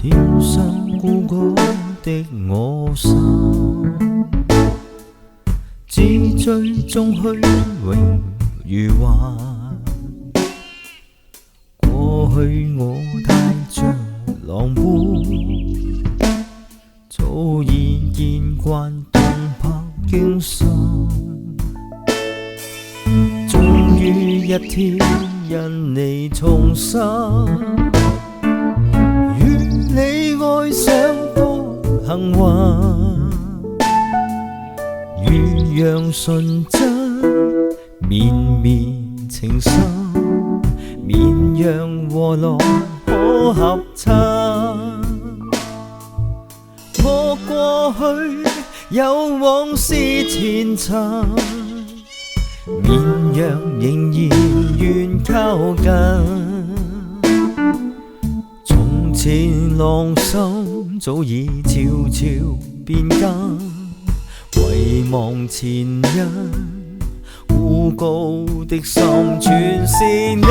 天生孤高的我心，只追蹤虛榮如幻。過去我太像狼狽，早已見慣動魄驚心。終於一天因你重生，與你愛上多幸運，如樣純真綿綿情深，綿羊和狼可合襯。我過去有往事前塵，綿羊仍然願靠近。從前狼心早已悄悄變更，遺忘前人孤高的心全是你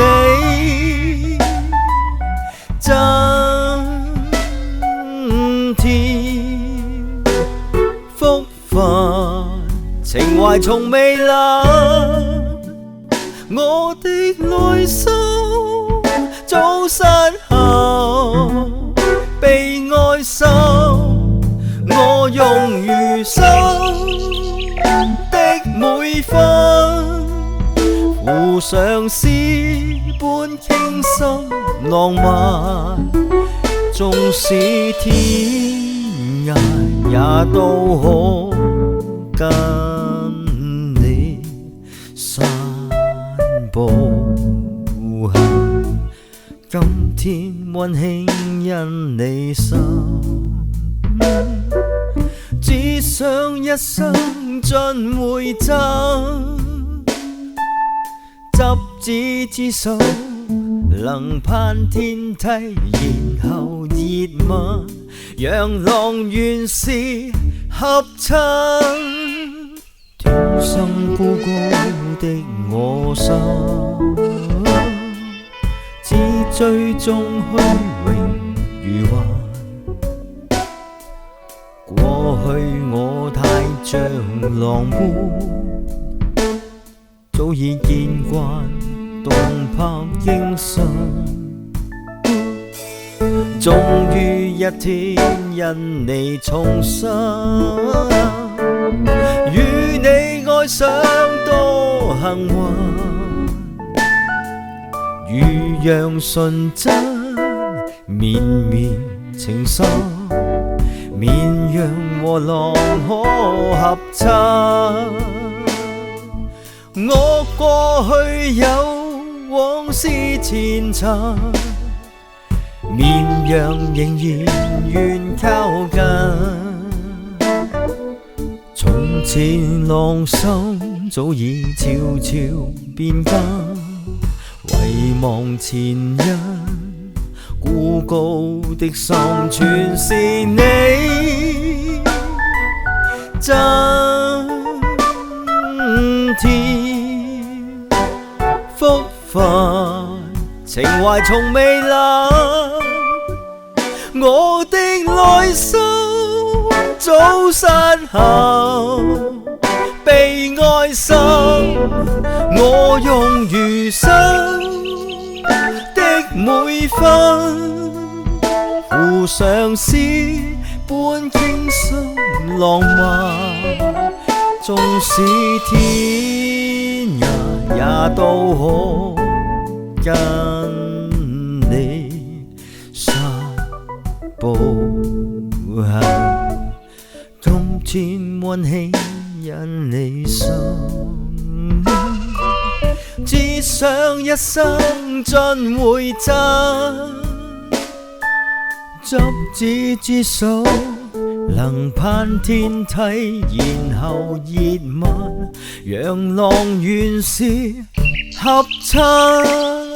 增添福分，情懷從未冷，我的內心早失後被愛受，我用餘生的每分附上詩般傾心浪漫，縱使天涯也都可跟你散步行。今天溫馨因你心，只想一生盡會贈，執子之手能攀天梯，然後熱吻，讓狼原是合襯。天生孤高的我心，只追蹤虛榮如幻。過去我太像狼狽，早已見慣動魄驚心。終於一天因你重生，與你愛上多幸運，如樣純真綿綿情深，綿羊和狼可合襯。我過去有往事前塵，綿羊仍然願靠近。從前狼心早已悄悄變更，遺忘前人孤高的心全是你增添福分，情懷從未冷，我的內心早失後被愛生，我用餘生的每分附上詩般傾心浪漫，縱使天涯也都可跟你散步行。今天溫馨因你心，只想一生盡會贈，執子之手能攀天梯，然後熱吻，讓狼原是合襯。